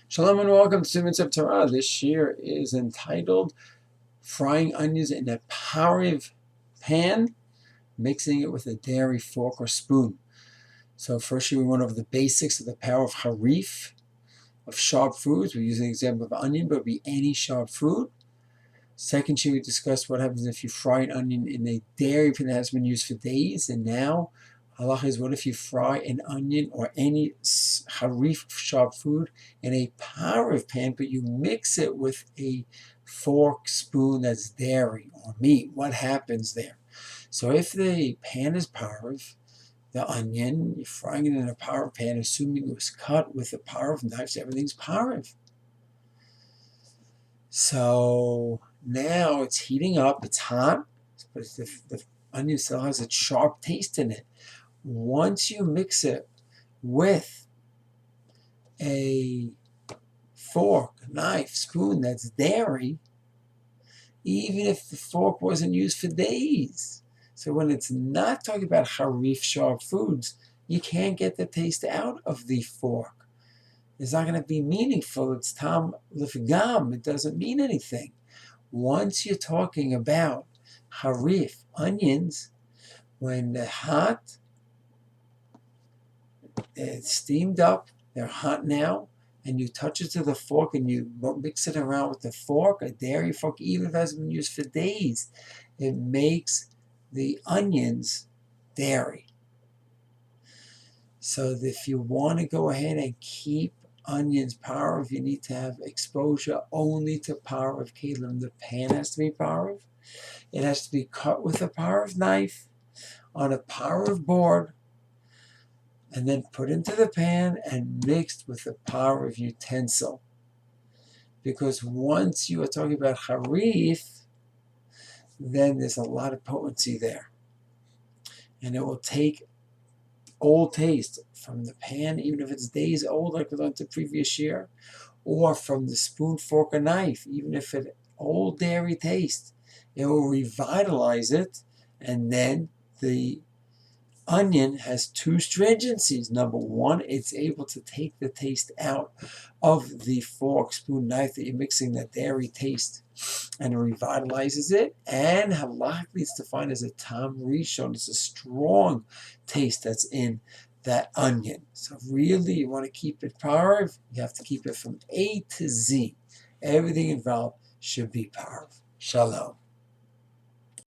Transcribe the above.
Shalom and welcome to Students of Torah. This year is entitled Frying Onions in a Pariv Pan, Mixing it with a dairy fork or spoon. So first we went over the basics of the power of harif, of sharp foods. We use an example of onion, but it would be any sharp food. Second, we discussed what happens if you fry an onion in a dairy pan that has been used for days. And now, halacha is what if you fry an onion or any harif sharp food in a pariv pan, but you mix it with a fork, spoon that's dairy or meat. What happens there? So if the pan is pariv, the onion, you're frying it in a pariv pan, assuming it was cut with a pariv knife, so everything's pariv. So now it's heating up, it's hot, but the onion still has a sharp taste in it. Once you mix it with a fork, knife, spoon that's dairy, even if the fork wasn't used for days. So when it's not talking about harif sharp foods, you can't get the taste out of the fork. It's not going to be meaningful. It's tam lifgam. It doesn't mean anything. Once you're talking about harif, onions, when they're hot, it's steamed up, they're hot now, and you touch it to the fork and you mix it around with the fork, a dairy fork, even if it hasn't been used for days, it makes the onions dairy. So if you want to go ahead and keep onions pariv, you need to have exposure only to pariv kelim. The pan has to be pariv. It has to be cut with a pariv knife on a pariv board and then put into the pan and mixed with a pariv utensil. Because once you are talking about harif, then there's a lot of potency there. And it will take old taste from the pan, even if it's days old like we learned the previous year, or from the spoon, fork, or knife, even if it's old dairy taste, it will revitalize it. And then the onion has two stringencies. Number one, it's able to take the taste out of the fork, spoon, knife that you're mixing that dairy taste, and it revitalizes it. And halach is defined as a tam rishon. It's a strong taste that's in that onion. So really, you want to keep it pariv, you have to keep it from A to Z. Everything involved should be pariv. Shalom.